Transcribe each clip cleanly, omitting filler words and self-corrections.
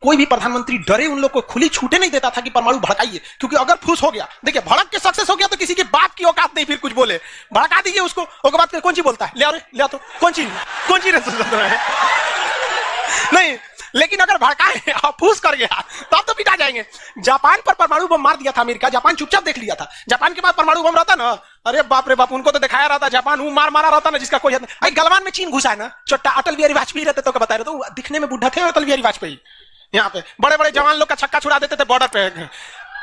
कोई भी प्रधानमंत्री डरे उन लोग को खुली छूटे नहीं देता था कि परमाणु भड़काइए, क्योंकि अगर फूस हो गया, देखिए भड़क के सक्सेस हो गया तो किसी के बाप की औकात नहीं फिर कुछ बोले, भड़का दीजिए उसको, उसके बाद कौन सी बोलता है, ले आओ ले तो कौन सी नहीं, लेकिन अगर भड़काए और फूस कर गया तब तो पिटा जाएंगे। जापान पर परमाणु बम मार दिया था अमेरिका, जापान चुपचाप देख लिया था। जापान के बाद परमाणु बम रहता ना, अरे बाप रे बाप, उनको तो दिखाया रहता जापान वो मारा रहता ना जिसका कोई हद नहीं। गलवान में चीन घुसा है ना, छोटा अटल बिहारी वाजपेयी रहते तो बता रहे, तो दिखने में बुढ़ा थे अटल बिहारी वाजपेयी, यहाँ पे बड़े बड़े जवान लोग का छक्का छुड़ा देते थे बॉर्डर पे।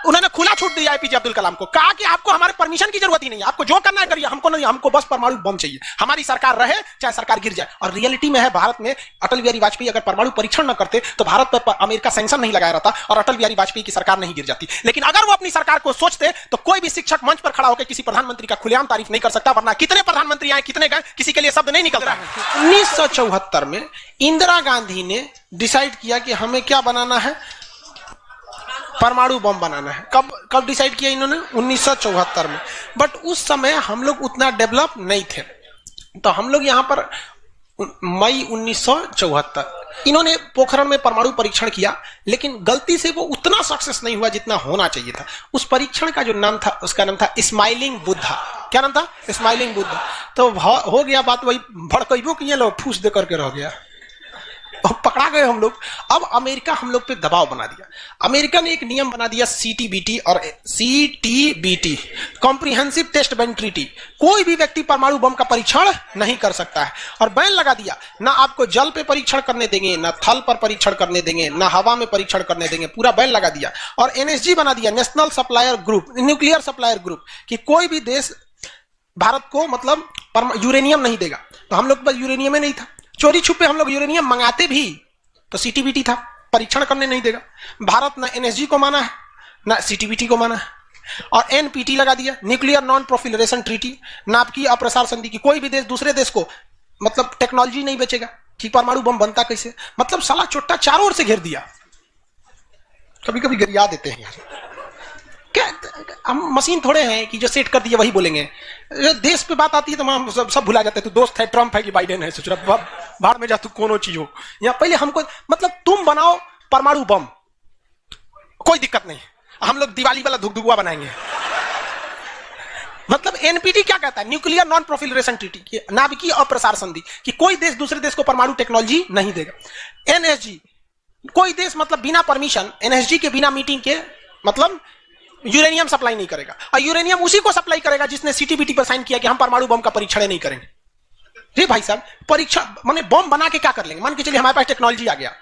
उन्होंने खुला छूट दिया एपीजे अब्दुल कलाम को, कहा कि आपको हमारे परमिशन की जरूरत ही नहीं है, आपको जो करना है करिए, हमको नहीं, हमको बस परमाणु बम चाहिए, हमारी सरकार रहे चाहे सरकार गिर जाए। और रियलिटी में है, भारत में अटल बिहारी वाजपेयी अगर परमाणु परीक्षण न करते तो भारत पर अमेरिका सैंक्शन नहीं लगाया रहता और अटल बिहारी वाजपेयी की सरकार नहीं गिर जाती। लेकिन अगर वो अपनी सरकार को सोचते तो कोई भी शिक्षक मंच पर खड़ा होकर किसी प्रधानमंत्री का खुलेआम तारीफ नहीं कर सकता, वरना कितने प्रधानमंत्री आए कितने गए किसी के लिए शब्द नहीं निकलता। 1974 में इंदिरा गांधी ने डिसाइड किया कि हमें क्या बनाना है, परमाणु बम बनाना है। कब डिसाइड किया इन्होंने, 1974 में। बट उस समय हम लोग उतना डेवलप नहीं थे, तो हम लोग यहां पर मई 1974 इन्होंने पोखरण में परमाणु परीक्षण किया, लेकिन गलती से वो उतना सक्सेस नहीं हुआ जितना होना चाहिए था। उस परीक्षण का जो नाम था, उसका नाम था स्माइलिंग बुद्धा। क्या नाम था, स्माइलिंग बुद्धा। तो हो गया बात वही, भड़कइबो किए लोग, फूस दे करके रह गया, पकड़ा गए हम लोग। अब अमेरिका हम लोग पे दबाव बना दिया, अमेरिका ने एक नियम बना दिया सीटीबीटी और CTBT, comprehensive test ban treaty. कोई भी व्यक्ति परमाणु बम का परीक्षण नहीं कर सकता है, और बैन लगा दिया, ना आपको जल पे परीक्षण करने देंगे, ना थल पर परीक्षण करने देंगे, ना हवा में परीक्षण करने देंगे, पूरा बैन लगा दिया। और एनएसजी बना दिया, national supplier group, nuclear supplier group, कि कोई भी देश भारत को मतलब यूरेनियम नहीं देगा। तो हम लोग के पास यूरेनियम नहीं था, चोरी छुपे हम लोग यूरेनियम मंगाते भी तो सीटीबीटी था, परीक्षण करने नहीं देगा। भारत ना एनएसजी को माना है ना सीटीबीटी को माना है, और एनपीटी लगा दिया, न्यूक्लियर नॉन प्रोफिलरेशन ट्रीटी, नाप की अप्रसार संधि की। कोई भी देश दूसरे देश को मतलब टेक्नोलॉजी नहीं बेचेगा कि परमाणु बम बनता कैसे, मतलब साला चोट्टा चारों ओर से घेर दिया। कभी कभी गरिया देते हैं यार, क्या हम मशीन थोड़े हैं कि जो सेट कर दिए वही बोलेंगे। देश पे बात आती है तो हम सब भुला जाते हैं, तू दोस्त है, ट्रम्प है कि बाइडेन है, सोच रहा बाहर में जा तू कोनो चीज हो। या पहले हमको मतलब तुम बनाओ परमाणु बम, कोई दिक्कत नहीं, हम लोग दिवाली वाला धुकधुकुआ बनाएंगे। मतलब एनपीटी क्या कहता है, न्यूक्लियर नॉन प्रोफिलरेशन ट्रीटी, नाभिकीय अप्रसार संधि, कि कोई देश दूसरे देश को परमाणु टेक्नोलॉजी नहीं देगा। एनएसजी, कोई देश मतलब बिना परमिशन, एनएसजी के बिना मीटिंग के मतलब यूरेनियम सप्लाई नहीं करेगा, और यूरेनियम उसी को सप्लाई करेगा जिसने सीटीबीटी पर साइन किया कि हम परमाणु बम का परीक्षण नहीं करेंगे। रे भाई साहब, परीक्षा माने बम बना के क्या कर लेंगे, मान के चलिए हमारे पास टेक्नोलॉजी आ गया,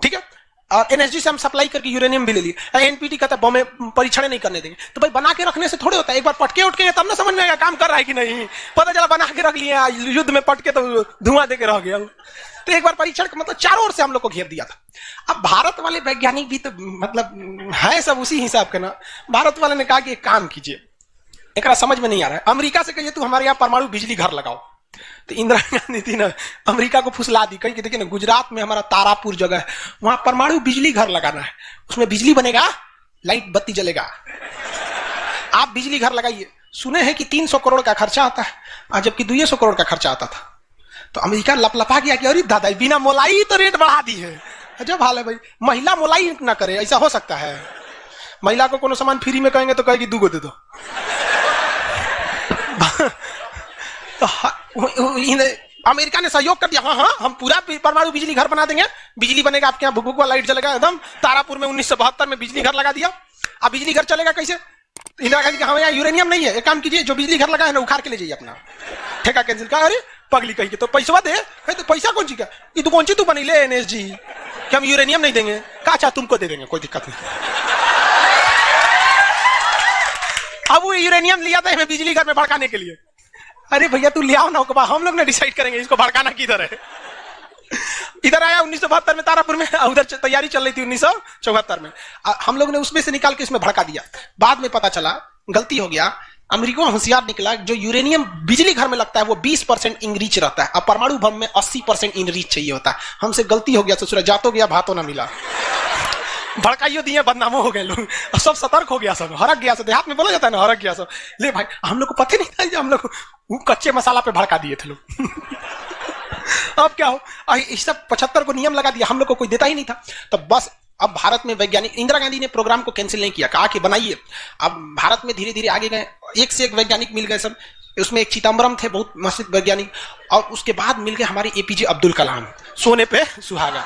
ठीक है, और एनएसजी से हम सप्लाई करके यूरेनियम भी ले लिए, एनपीटी कहता है बम में परीक्षण नहीं करने देंगे। तो भाई बना के रखने से थोड़े होता है, एक बार पटके उठके तब ना समझ में आएगा काम कर रहा है कि नहीं। पता चला बना के रख लिया, युद्ध में पटके तो धुआं दे के रह गया। तो एक बार परीक्षण मतलब चारों ओर से हम लोग को घेर दिया था। अब भारत वाले वैज्ञानिक भी तो मतलब है सब उसी हिसाब के ना। भारत वाले ने कहा कि एक काम कीजिए, एक समझ में नहीं आ रहा है, अमेरिका से कहिए तू हमारे यहाँ परमाणु बिजली घर लगाओ। तो इंदिरा गांधी थी ना, अमेरिका को फुसला दी, कही कि देखिए ना गुजरात में हमारा तारापुर जगह है, वहां परमाणु बिजली घर लगाना है, उसमें बिजली बनेगा, लाइट बत्ती जलेगा, आप बिजली घर लगाइए। सुने हैं कि 300 करोड़ का खर्चा आता है, जबकि 200 करोड़ का खर्चा आता था। तो अमेरिका लपलपा गया कि अरे दादा बिना मोलाई तो रेट बढ़ा दी है। अजब हाल है भाई, महिला मोलाई ना करे, ऐसा हो सकता है? महिला को कोनो सामान फ्री में कहेंगे तो कहेगी 2 गो दे दो। तो अमेरिका ने सहयोग कर दिया, हाँ हाँ हम पूरा परमाणु बिजली घर बना देंगे, बिजली बनेगा, आपके यहाँ भुक भुक लाइट जलेगा एकदम। तारापुर में 1972 में बिजली घर लगा दिया। अब बिजली घर चलेगा कैसे? इंदिरा गांधी कहा यहाँ यूरेनियम नहीं है, एक काम कीजिए जो बिजली घर लगा है ना उखाड़ के ले जाइए अपना, ठेका कैंसिल। कहा अरे पगली कही के तो पैसा दे, तो पैसा कौन सी का, ये तो कौन सी तू बनी ले एनएसजी कि हम यूरेनियम नहीं देंगे, कहा चाह तुमको दे देंगे, कोई दिक्कत नहीं। अब वो यूरेनियम लिया था हमें बिजली घर में भड़काने के लिए। अरे भैया तू ले आओ ना, हम लोग ने डिसाइड करेंगे इसको भड़काना किधर है। इधर आया 1972 में तारापुर में, उधर तैयारी चल रही थी 1974 में, हम लोग ने उसमें से निकाल के इसमें भड़का दिया। बाद में पता चला गलती हो गया, अमेरिका होशियार निकला, जो यूरेनियम बिजली घर में लगता है वो 20% इनरिच रहता है, अब परमाणु बम में 80% इनरिच चाहिए होता है। हमसे गलती हो गया, ससुरा जातो गया भातो ना मिला, भड़काइयो दिए, बदनामो हो गए लोग, सब सतर्क हो गया, सब हरक गया, सब देहात में बोला जाता है ना, हरक गया सब। ले भाई हम लोग को पता नहीं था, हम लोग कच्चे मसाला पे भड़का दिए थे लोग। अब क्या हो, इस सब 75 को नियम लगा दिया, हम लोग को कोई देता ही नहीं था। तो बस अब भारत में वैज्ञानिक, इंदिरा गांधी ने प्रोग्राम को कैंसिल नहीं किया, कहा कि बनाइए। अब भारत में धीरे धीरे आगे गए, एक से एक वैज्ञानिक मिल गए सब। उसमें एक चिदम्बरम थे, बहुत मशहूर वैज्ञानिक, और उसके बाद मिल गए हमारे एपीजे अब्दुल कलाम, सोने पे सुहागा।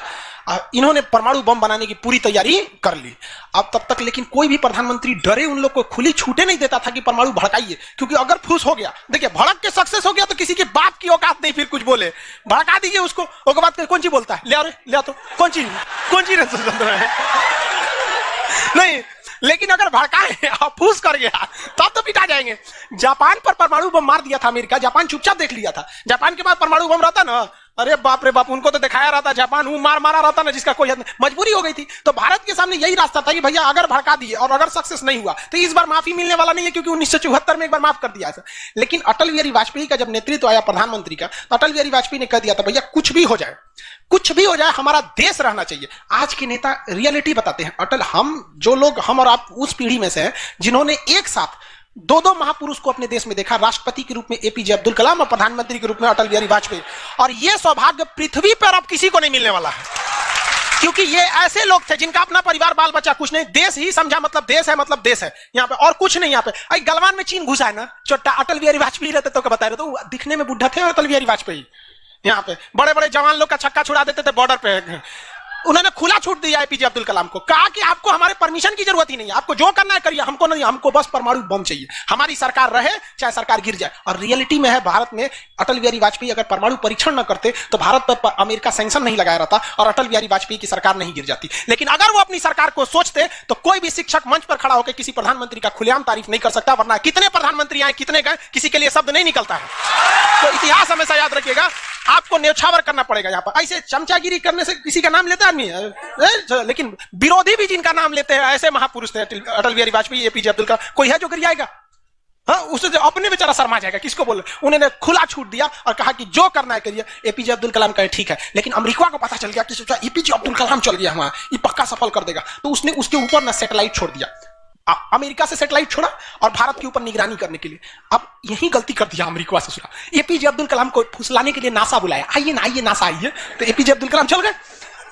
इन्होंने परमाणु बम बनाने की पूरी तैयारी कर ली। अब तब तक लेकिन कोई भी प्रधानमंत्री डरे उन लोग को खुली छूटे नहीं देता था कि परमाणु भड़काइए, क्योंकि अगर फूस हो गया, देखिए भड़क के सक्सेस हो गया तो किसी की बाप की औकात नहीं फिर कुछ बोले, भड़का दीजिए उसको। उसके बाद कौन चीज बोलता है, ले आओ तो कौन चीज नहीं, लेकिन अगर भड़काए और फूस कर गया तब तो पिटा जाएंगे। जापान पर परमाणु बम मार दिया था अमेरिका, जापान चुपचाप देख लिया था। जापान के पास परमाणु बम रहता ना, अरे बाप रे बाप, उनको तो दिखाया रहता, जापान मारा रहता ना, जिसका कोई मजबूरी हो गई थी। तो भारत के सामने यही रास्ता था कि भैया अगर भड़का दिए और अगर सक्सेस नहीं हुआ तो इस बार माफी मिलने वाला नहीं है, क्योंकि 1974 में एक बार माफ कर दिया था। लेकिन अटल बिहारी वाजपेयी का जब नेतृत्व आया प्रधानमंत्री का, तो अटल बिहारी वाजपेयी ने कह दिया था भैया कुछ भी हो जाए, कुछ भी हो जाए, हमारा देश रहना चाहिए। आज के नेता रियलिटी बताते हैं। अटल, हम और आप उस पीढ़ी में से हैं जिन्होंने एक साथ दो महापुरुष को अपने देश में देखा, राष्ट्रपति के रूप में एपीजे अब्दुल कलाम और प्रधानमंत्री के रूप में अटल बिहारी वाजपेयी। और यह सौभाग्य पृथ्वी पर अब किसी को नहीं मिलने वाला है, क्योंकि ये ऐसे लोग थे जिनका अपना परिवार बाल बच्चा कुछ नहीं, देश ही समझा, मतलब देश है, मतलब देश है यहाँ पे, और कुछ नहीं। यहाँ पे गलवान में चीन घुसा है ना, छोटा अटल बिहारी वाजपेयी रहते तो बता रहे, तो दिखने में बुढ़ा थे अटल बिहारी वाजपेयी। यहाँ पे बड़े बड़े जवान लोग का छक्का छुड़ा देते थे बॉर्डर पे। उन्होंने खुला छूट दिया एपीजे अब्दुल कलाम को, कहा कि आपको हमारे परमिशन की जरूरत ही नहीं है, आपको जो करना है करिए, हमको नहीं, हमको बस परमाणु बम चाहिए, हमारी सरकार रहे चाहे सरकार गिर जाए। और रियलिटी में है, भारत में अटल बिहारी वाजपेयी अगर परमाणु परीक्षण न करते तो भारत पर अमेरिका सैंक्शन नहीं लगाया रहता और अटल बिहारी वाजपेयी की सरकार नहीं गिर जाती। लेकिन अगर वो अपनी सरकार को सोचते तो कोई भी शिक्षक मंच पर खड़ा होकर किसी प्रधानमंत्री का खुलेआम तारीफ नहीं कर सकता, वरना कितने प्रधानमंत्री आए, कितने गए, किसी के लिए शब्द नहीं निकलता है। तो इतिहास हमेशा याद रखिएगा, आपको न्यौछावर करना पड़ेगा। यहाँ पर ऐसे चमचागिरी करने से किसी का नाम लेता आदमी, लेकिन विरोधी भी जिनका नाम लेते हैं, ऐसे महापुरुष थे अटल बिहारी वाजपेयी, एपीजे अब्दुल कलाम। कोई है जो गिर जाएगा? हाँ, उससे अपने बेचारा शर्मा जाएगा, किसको बोले। उन्होंने खुला छूट दिया और कहा कि जो करना है करिए। एपीजे अब्दुल कलाम कहे ठीक है, लेकिन अमेरिका को पता चल गया कि सोचा एपीजे अब्दुल कलाम चल गया वहां, ये पक्का सफल कर देगा, तो उसने उसके ऊपर ना सैटेलाइट छोड़ दिया। अमेरिका से सैटेलाइट छोड़ा और भारत के ऊपर निगरानी करने के लिए। अब यही गलती कर दिया अमेरिका से। सुना, एपीजे अब्दुल कलाम को फुसलाने के लिए नासा बुलाया, आइए ना, आइए नासा आइए, तो एपीजे अब्दुल कलाम चल गए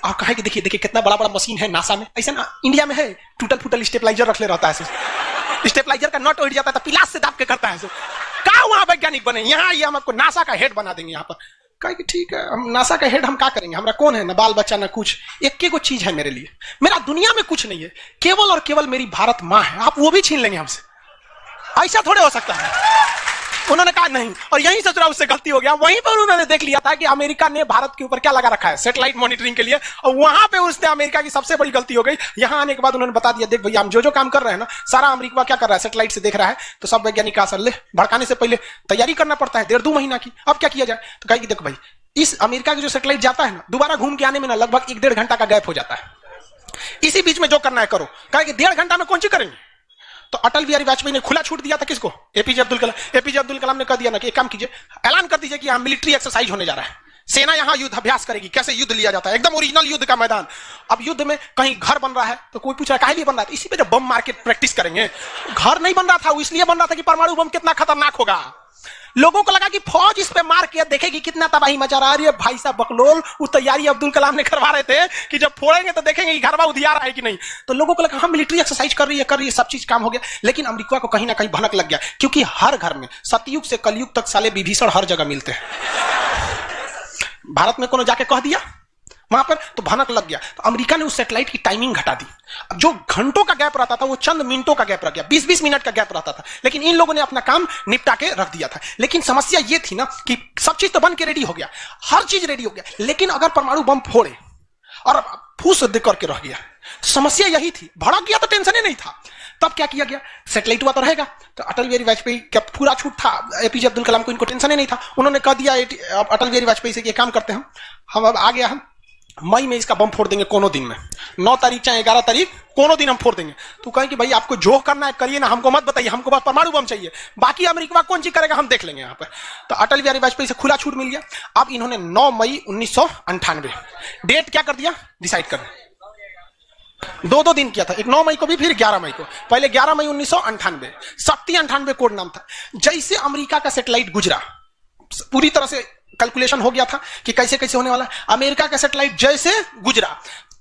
और कहा कि देखिए कितना बड़ा बड़ा मशीन है नासा में। ऐसा ना इंडिया में है, टूटल फूटल स्टेबलाइजर रख ले रहता है, स्टेबलाइजर का नट उड़ जाता है तो पिलास से दाब के करता है। कहा वहां वैज्ञानिक बने, यहाँ आइए, हम आपको नासा का हेड बना देंगे। यहाँ पर कहा कि ठीक है, हम नासा का हेड हम क्या करेंगे, हमारा कौन है, ना बाल बच्चा ना कुछ, एक को चीज है मेरे लिए, मेरा दुनिया में कुछ नहीं है, केवल और केवल मेरी भारत मां है, आप वो भी छीन लेंगे हमसे, ऐसा थोड़े हो सकता है। उन्होंने कहा नहीं, और यहीं से उससे गलती हो गया। वहीं पर उन्होंने देख लिया था कि अमेरिका ने भारत के ऊपर क्या लगा रखा है, सैटेलाइट मॉनिटरिंग के लिए, और वहां पे उसने अमेरिका की सबसे बड़ी गलती हो गई। यहां आने के बाद उन्होंने बता दिया, देख भैया हम जो काम कर रहे हैं ना, सारा अमेरिका क्या कर रहा है, सैटेलाइट से देख रहा है। तो सब वैज्ञानिक का असर ले, भड़काने से पहले तैयारी करना पड़ता है 1.5-2 महीना की। अब क्या किया जाए, तो कहा कि देखो भाई, इस अमेरिका की जो सैटेलाइट जाता है ना, दोबारा घूम के आने में ना लगभग 1-1.5 घंटा का गैप हो जाता है। इसी बीच में जो करना है करो। कहा कि 1.5 घंटा में कौन सी करेंगे। तो अटल बिहारी वाजपेयी ने खुला छूट दिया था किसको, एपीजे अब्दुल कलाम। एपीजे अब्दुल कलाम ने कह दिया ना कि एक काम कीजिए, ऐलान कर दीजिए कि यहां मिलिट्री एक्सरसाइज होने जा रहा है, सेना यहां युद्ध अभ्यास करेगी, कैसे युद्ध लिया जाता है, एकदम ओरिजिनल युद्ध का मैदान। अब युद्ध में कहीं घर बन रहा है तो कोई पूछ रहा है काहे लिए बन रहा है, तो इसी पे जब बम मार के प्रैक्टिस करेंगे। घर नहीं बन रहा था, वो इसलिए बन रहा था कि परमाणु बम कितना खतरनाक होगा। लोगों को लगा कि फौज इस पे मार के देखेगी कितना तबाही मचा रहा है। भाई साहब बकलोल, वो तैयारी अब्दुल कलाम ने करवा रहे थे कि जब फोड़ेंगे तो देखेंगे कि घरवा उधिया रहा है कि नहीं। तो लोगों को लगा हाँ मिलिट्री एक्सरसाइज कर रही है, सब चीज काम हो गया। लेकिन अमेरिका को कहीं ना कहीं भनक लग गया, क्योंकि हर घर में सतयुग से कलयुग तक साले विभीषण हर जगह मिलते हैं। भारत में कोनो जाके कह दिया वहां पर तो भनक लग गया। तो अमेरिका ने उस सैटेलाइट की टाइमिंग घटा दी। अब जो घंटों का गैप रहता था वो चंद मिनटों का गैप रह गया, 20-20 मिनट का गैप रहता था। लेकिन इन लोगों ने अपना काम निपटा के रख दिया था। लेकिन समस्या ये थी ना कि सब चीज तो बन के रेडी हो गया, हर चीज रेडी हो गया, लेकिन अगर परमाणु बम फोड़े और फूस दे करके रह गया, समस्या यही थी। भड़क गया तो टेंशन ही नहीं था। तब क्या किया गया, सैटेलाइट हुआ तो रहेगा। तो अटल बिहारी वाजपेयी का पूरा छूट था, एपीजे अब्दुल कलाम को इनको टेंशन ही नहीं था। उन्होंने कह दिया अटल बिहारी वाजपेयी से कि काम करते हैं हम अब आ गया, हम मई में इसका बम फोड़ देंगे कोनो दिन में, 9 तारीख चाहे 11 तारीख कोनो दिन हम फोड़ देंगे। तो कहें कि भाई आपको जो करना है करिए ना, हमको मत बताइए, हमको बस परमाणु बम चाहिए, बाकी अमेरिका कौन चीज करेगा हम देख लेंगे यहाँ पर। तो अटल बिहारी वाजपेयी से खुला छूट मिल गया। अब इन्होंने 9 मई 1998 डेट क्या कर दिया, डिसाइड कर 2 दिन किया था, एक 9 मई को भी, फिर 11 मई को। पहले 11 मई 1998 शक्ति 98 कोड नाम था। जैसे अमेरिका का सैटेलाइट गुजरा, पूरी तरह से कैलकुलेशन हो गया था कि कैसे कैसे होने वाला। अमेरिका का सैटेलाइट जैसे गुजरा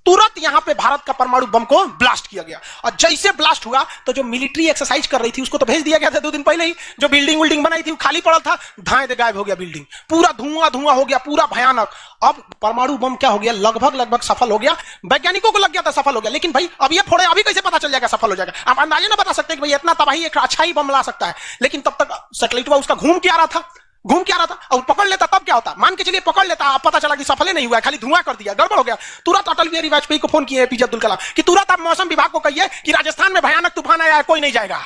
तुरंत यहां पे भारत का परमाणु बम को ब्लास्ट किया गया। और जैसे ब्लास्ट हुआ तो जो मिलिट्री एक्सरसाइज कर रही थी उसको तो भेज दिया गया था 2 दिन पहले ही। जो बिल्डिंग विल्डिंग बनाई थी वो खाली पड़ा था, धाए दे गायब हो गया बिल्डिंग, पूरा धुआं धुआं हो गया, पूरा भयानक। अब परमाणु बम क्या हो गया, लगभग सफल हो गया। वैज्ञानिकों को लग गया था सफल हो गया, लेकिन भाई अब ये फोड़े, अभी कैसे पता चल जाएगा सफल हो जाएगा? आप अंदाजा ना बता सकते कि भाई इतना तबाही एक अच्छा ही बम ला सकता है। लेकिन तब तक सैटेलाइट उसका घूम के आ रहा था और पकड़ लेता, तब क्या होता? मान के चलिए पकड़ लेता, अब पता चला कि सफल ही नहीं हुआ, खाली धुआं कर दिया, गड़बड़ हो गया। तुरंत अटल बिहारी वाजपेयी को फोन किए एपीजे अब्दुल कलाम कि तुरंत आप मौसम विभाग को कहिए कि राजस्थान में भयानक तूफान आया है, कोई नहीं जाएगा।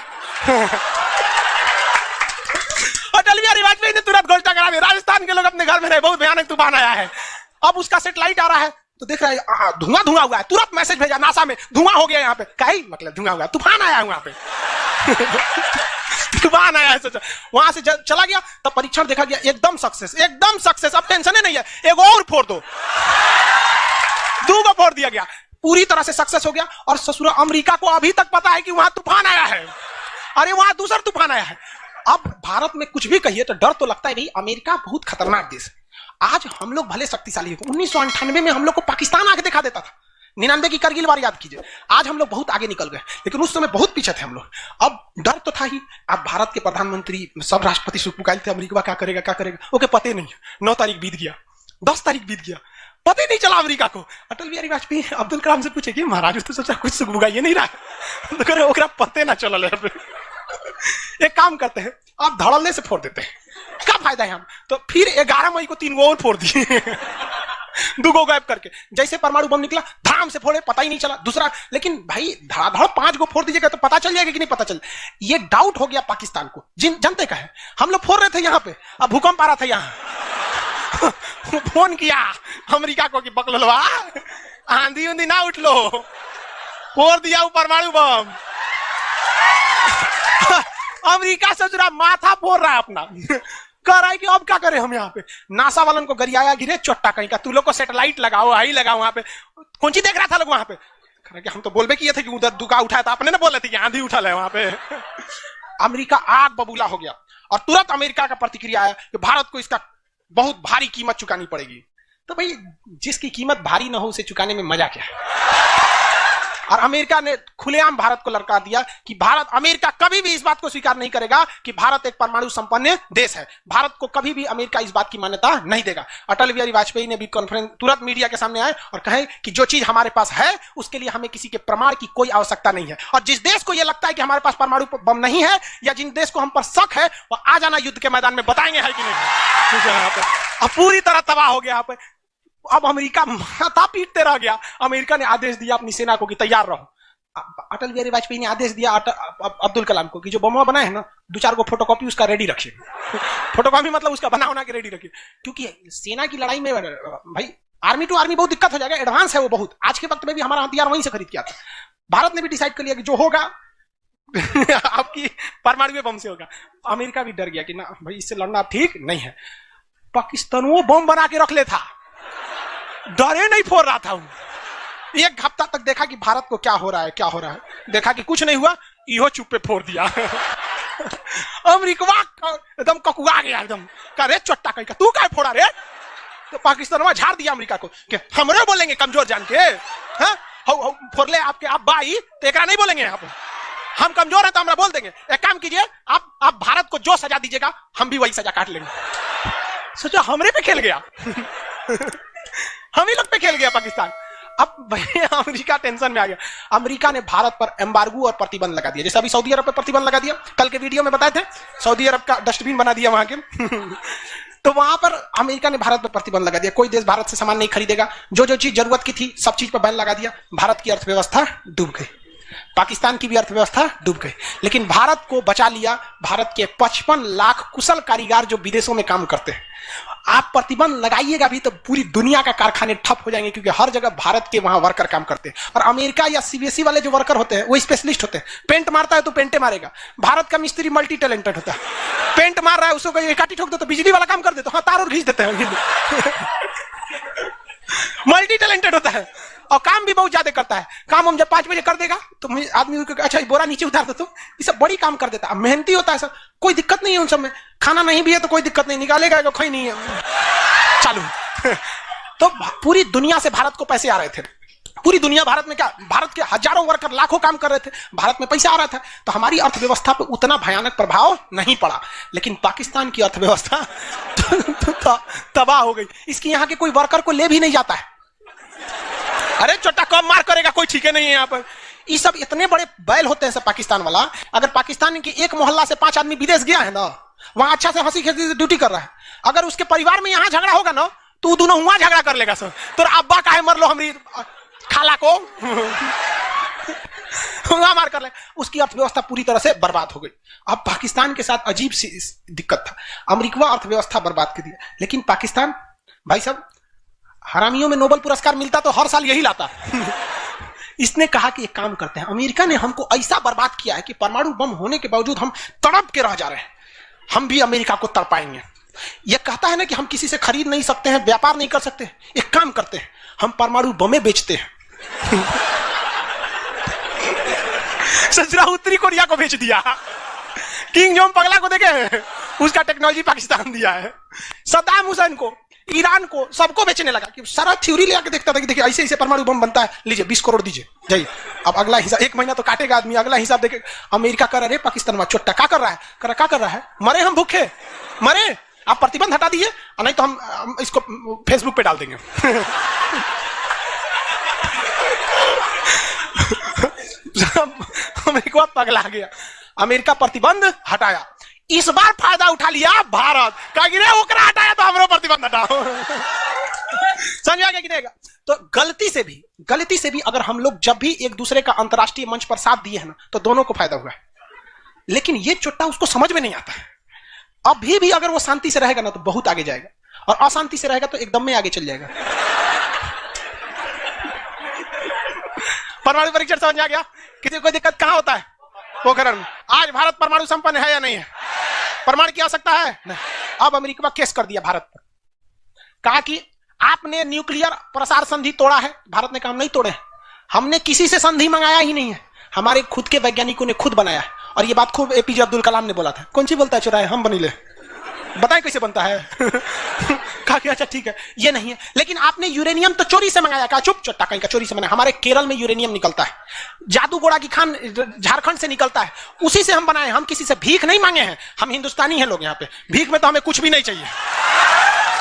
अटल बिहारी वाजपेयी ने तुरंत घोषणा करा दी, राजस्थान के लोग अपने घर में रहे, बहुत भयानक तूफान आया है। अब उसका सैटेलाइट आ रहा है तो देख रहा है धुआं धुआं हुआ है, तुरंत मैसेज भेजा नासा में, धुआं हो गया यहाँ पे। कहीं मतलब धुआं हुआ, तूफान आया है वहां पे। तूफान आया है, सोचा। वहां से चला गया, तब परीक्षण देखा गया, एकदम सक्सेस, एकदम सक्सेस। अब टेंशन नहीं है, एक और फोड़ दो, 2 को फोड़ दिया गया, पूरी तरह से सक्सेस हो गया। और ससुरा अमेरिका को अभी तक पता है कि वहां तूफान आया है, अरे वहां दूसरा तूफान आया है। अब भारत में कुछ भी कहिए तो डर तो लगता है, भाई अमेरिका बहुत खतरनाक देश है। आज हम लोग भले शक्तिशाली हैं, 1998 में हम लोग को पाकिस्तान आके दिखा देता था, 99 की करगिल वार याद कीजिए। आज हम लोग बहुत आगे निकल गए, लेकिन उस समय बहुत पीछे थे हम लोग। अब डर तो था ही। अब भारत के प्रधानमंत्री सब राष्ट्रपति सुपुकाइल थे, अमेरिका क्या करेगा, ओके पते नहीं। 9 तारीख बीत गया, 10 तारीख बीत गया, पता नहीं चला अमेरिका को। अटल बिहारी वाजपेयी अब्दुल कलाम से पूछे कि महाराज तो सोचा कुछ सुखबुगाइए नहीं रहा, तो करे ओकरा पते ना चला। एक काम करते हैं, आप धड़ल्ले से फोड़ देते हैं, क्या फायदा है हम? तो फिर 11 मई को 3 और फोड़ दिए, 2 को गायब करके। जैसे परमाणु बम निकला, धाम से फोड़े, पता ही नहीं चला दूसरा। लेकिन भाई धड़ाधड़ 5 को फोड़ दीजिएगा तो पता चल जाएगा कि नहीं पता चल। ये डाउट हो गया पाकिस्तान को, जनते का है। हम लोग फोड़ रहे थे यहाँ पे, अब भूकंप आ रहा था यहाँ। फोन किया अमेरिका को कि बकलवा आंधी उंधी ना उठ लो, फोड़ दिया वो परमाणु बम। अमेरिका सोच रहा माथा फोड़ रहा है अपना, कह रहा है कि अब क्या करें हम यहाँ पे। नासा वालन को गरियाया गिरे चोट्टा कहीं का, तू लोग को सैटेलाइट लगाओ, हाई लगाओ वहां पे। कौन सी देख रहा था लोग वहां पे? कि हम तो बोलबे किए थे कि उधर दुका उठाया था, अपने ने बोले थे कि आंधी उठा है वहां पे। अमेरिका आग बबूला हो गया और तुरंत अमेरिका का प्रतिक्रिया आया कि भारत को इसका बहुत भारी कीमत चुकानी पड़ेगी। तो भाई जिसकी कीमत भारी ना हो उसे चुकाने में मजा क्या है? और अमेरिका ने खुलेआम भारत को लड़का दिया कि अमेरिका कभी भी इस बात को स्वीकार नहीं करेगा कि भारत एक परमाणु संपन्न देश है। भारत को कभी भी अमेरिका इस बात की मान्यता नहीं देगा। अटल बिहारी वाजपेयी ने भी कॉन्फ्रेंस तुरंत मीडिया के सामने आए और कहे कि जो चीज हमारे पास है उसके लिए हमें किसी के प्रमाण की कोई आवश्यकता नहीं है। और जिस देश को यह लगता है कि हमारे पास परमाणु बम नहीं है या जिन देश को हम पर शक है वो आ जाना युद्ध के मैदान में, बताएंगे है कि नहीं। अब पूरी तरह तबाह हो गया यहाँ पे। अब अमेरिका माथा पीटते रह गया। अमेरिका ने आदेश दिया अपनी सेना को कि तैयार रहो। अटल बिहारी वाजपेयी ने आदेश दिया अब्दुल कलाम को कि जो बम बनाए हैं ना, 2-4 को फोटोकॉपी उसका रेडी रखिए। फोटोकॉपी मतलब उसका बना के रेडी रखिए, क्योंकि सेना की लड़ाई में भाई आर्मी टू आर्मी बहुत दिक्कत हो जाएगा, एडवांस है वो बहुत। आज के वक्त में भी हमारा हथियार वहीं से खरीद किया था। भारत ने भी डिसाइड कर लिया कि जो होगा आपकी परमाणु बम से होगा। अमेरिका भी डर गया कि ना भाई इससे लड़ना ठीक नहीं है। पाकिस्तान वो बम बना के रख ले था, डरे नहीं फोड़ रहा था। 1 हफ्ता तक देखा कि भारत को क्या हो रहा है, देखा कि कुछ नहीं हुआ, इहो चुप पे फोड़ दिया। अमेरिका एकदम ककुआ गया, एकदम कह रे चट्टा कहीं का तू क्या फोड़ा रे। तो पाकिस्तान वहां झाड़ दिया अमेरिका को कि हमरे बोलेंगे कमजोर जान के, फोड़ ले आपके आप भाई तो एक नहीं बोलेंगे यहाँ पे, हम कमजोर है तो हमरा बोल देंगे। एक काम कीजिए, आप भारत को जो सजा दीजिएगा हम भी वही सजा काट लेंगे। सोचो हमरे पे खेल गया। हम ही लोग पे खेल गया पाकिस्तान। अब भाई अमेरिका टेंशन में आ गया। अमेरिका ने भारत पर एम्बार्गो और प्रतिबंध लगा दिया, जैसे अभी सऊदी अरब पर प्रतिबंध लगा दिया, कल के वीडियो में बताए थे, सऊदी अरब का डस्टबिन बना दिया वहां के। तो वहां पर अमेरिका ने भारत पर प्रतिबंध लगा दिया, कोई देश भारत से सामान नहीं खरीदेगा, जो चीज जरूरत की थी सब चीज पर बैन लगा दिया। भारत की अर्थव्यवस्था डूब गई, पाकिस्तान की भी अर्थव्यवस्था डूब गई, लेकिन भारत को बचा लिया भारत के 55 लाख कुशल कारीगर जो विदेशों में काम करते हैं। आप प्रतिबंध लगाइएगा भी तो पूरी दुनिया का कारखाने ठप हो जाएंगे, क्योंकि हर जगह भारत के वहां वर्कर काम करते हैं। और अमेरिका या सीबीएसई वाले जो वर्कर होते हैं वो स्पेशलिस्ट होते हैं, पेंट मारता है तो पेंटे मारेगा। भारत का मिस्त्री मल्टी टैलेंटेड होता है, पेंट मार रहा है उसको एक काटी ठोक दो तो बिजली वाला काम कर देते, हाँ तार और घींच देते हैं। मल्टी टैलेंटेड होता है और काम भी बहुत ज्यादा करता है। काम हम जब 5 बजे कर देगा तो आदमी अच्छा बोरा नीचे उतार देता, ये सब बड़ी काम कर देता है, मेहनती होता है सर, कोई दिक्कत नहीं है उन सब में। खाना नहीं भी है तो कोई दिक्कत नहीं, निकालेगा कोई नहीं है, चालू। तो पूरी दुनिया से भारत को पैसे आ रहे थे, पूरी दुनिया भारत में क्या, भारत के हजारों वर्कर लाखों काम कर रहे थे, भारत में पैसा आ रहा था, तो हमारी अर्थव्यवस्था पे उतना भयानक प्रभाव नहीं पड़ा। लेकिन पाकिस्तान की अर्थव्यवस्था तबाह हो गई। इसकी यहाँ के कोई वर्कर को ले भी नहीं जाता है। अरे छोटा कब मार करेगा कोई ठीक है नहीं है यहाँ पर। ये सब इतने बड़े बैल होते हैं सब पाकिस्तान वाला। अगर पाकिस्तान के एक मोहल्ला से 5 आदमी विदेश गया है ना, वहां अच्छा से हंसी खेसी से ड्यूटी कर रहा है, अगर उसके परिवार में यहाँ झगड़ा होगा ना तो दोनों वहां झगड़ा कर लेगा सर। तो अब्बा काहे मर लो हमारी खाला को वहां मार कर ले। उसकी अर्थव्यवस्था पूरी तरह से बर्बाद हो गई। अब पाकिस्तान के साथ अजीब सी दिक्कत था, अमेरिका अर्थव्यवस्था बर्बाद कर दिया। लेकिन पाकिस्तान भाई साहब, हरामियों में नोबेल पुरस्कार मिलता तो हर साल यही लाता। इसने कहा कि एक काम करते हैं, अमेरिका ने हमको ऐसा बर्बाद किया है कि परमाणु बम होने के बावजूद हम तड़प के रह जा रहे हैं, हम भी अमेरिका को तड़पाएंगे। यह कहता है ना कि हम किसी से खरीद नहीं सकते हैं, व्यापार नहीं कर सकते, एक काम करते हैं हम परमाणु बमें बेचते हैं। सजरा उत्तरी कोरिया को बेच दिया, किंग जोंग पगला को देखे उसका टेक्नोलॉजी पाकिस्तान दिया है, सद्दाम हुसैन को, ईरान को, सबको बेचने लगा कि सारा थ्योरी ले आके देखता था कि देखिए ऐसे ऐसे परमाणु बम बनता है, लीजिए 20 करोड़ दीजिए जाइए। अब अगला हिसाब, 1 महीना तो काटेगा आदमी, अगला हिसाब देखे। अमेरिका कर रहा है, पाकिस्तान में छोटा क्या कर रहा है, क्या कर रहा है, मरे हम भूखे मरे, आप प्रतिबंध हटा दीजिए नहीं तो हम इसको फेसबुक पे डाल देंगे। अमेरिका पगला गया, अमेरिका प्रतिबंध हटाया। इस बार फायदा उठा लिया भारत, रे ओकरा हटाया तो हमरो प्रतिबंध हटाओ। समझ आ गया कि नहीं? तो गलती से भी अगर हम लोग जब भी एक दूसरे का अंतरराष्ट्रीय मंच पर साथ दिए हैं ना, तो दोनों को फायदा हुआ है। लेकिन ये चुट्टा उसको समझ में नहीं आता है। अभी भी अगर वो शांति से रहेगा ना तो बहुत आगे जाएगा, और अशांति से रहेगा तो एकदम में आगे चल जाएगा। परमाणु परीक्षण समझ आ गया? किसी को दिक्कत कहां होता है? पोखरण में। आज भारत परमाणु संपन्न है या नहीं है? परमाणु की आवश्यकता है नहीं। अब अमेरिका केस कर दिया भारत पर, कहा कि आपने न्यूक्लियर प्रसार संधि तोड़ा है। भारत ने कहा हम नहीं तोड़े, हमने किसी से संधि मंगाया ही नहीं है, हमारे खुद के वैज्ञानिकों ने खुद बनाया है। और ये बात खूब एपीजे अब्दुल कलाम ने बोला था। कौन सी बोलता है चुराए हम बनी ले, बताएं कैसे बनता है। कहा कि अच्छा ठीक है ये नहीं है, लेकिन आपने यूरेनियम तो चोरी से मंगाया। कहा चुप चट्टा कहीं का चोरी से मंगाया, हमारे केरल में यूरेनियम निकलता है, जादूगोड़ा की खान झारखंड से निकलता है, उसी से हम बनाए, हम किसी से भीख नहीं मांगे हैं, हम हिंदुस्तानी हैं लोग, यहाँ पे भीख में तो हमें कुछ भी नहीं चाहिए।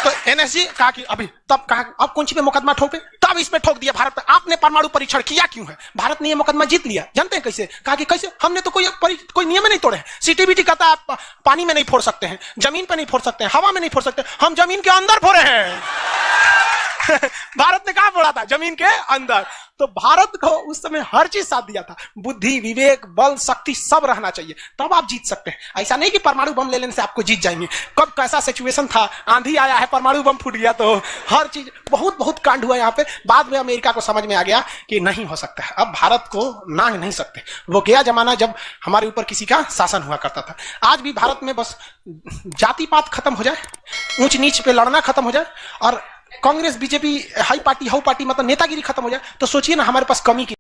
तो एनएसजी कहा कि अभी तब कहा अब कौन सी पे मुकदमा ठोके, तब इस पे ठोक दिया भारत पे। आपने परमाणु परीक्षण किया क्यों है? भारत ने ये मुकदमा जीत लिया। जानते हैं कैसे? कहा कि कैसे? हमने तो कोई नियम नहीं तोड़े। सीटीबीटी कहता है पानी में नहीं फोड़ सकते हैं, जमीन पे नहीं फोड़ सकते हैं, हवा में नहीं फोड़ सकते, हम जमीन के अंदर फोड़े हैं। भारत ने कहा फोड़ा था? जमीन के अंदर। तो भारत को उस समय हर चीज साथ दिया था, बुद्धि, विवेक, बल, शक्ति सब रहना चाहिए, तब आप जीत सकते हैं। ऐसा नहीं कि परमाणु बम ले लेने से आपको जीत जाएंगे। कब कैसा सिचुएशन था, आंधी आया है, परमाणु बम फूट गया, तो हर चीज बहुत कांड हुआ यहाँ पे। बाद में अमेरिका को समझ में आ गया कि नहीं हो सकता है, अब भारत को नांग नहीं सकते। वो गया जमाना जब हमारे ऊपर किसी का शासन हुआ करता था। आज भी भारत में बस जाति पात खत्म हो जाए, ऊंच नीच पे लड़ना खत्म हो जाए, और Congress BJP high party how party मतलब नेतागिरी खत्म हो जाए, तो सोचिए ना हमारे पास कमी की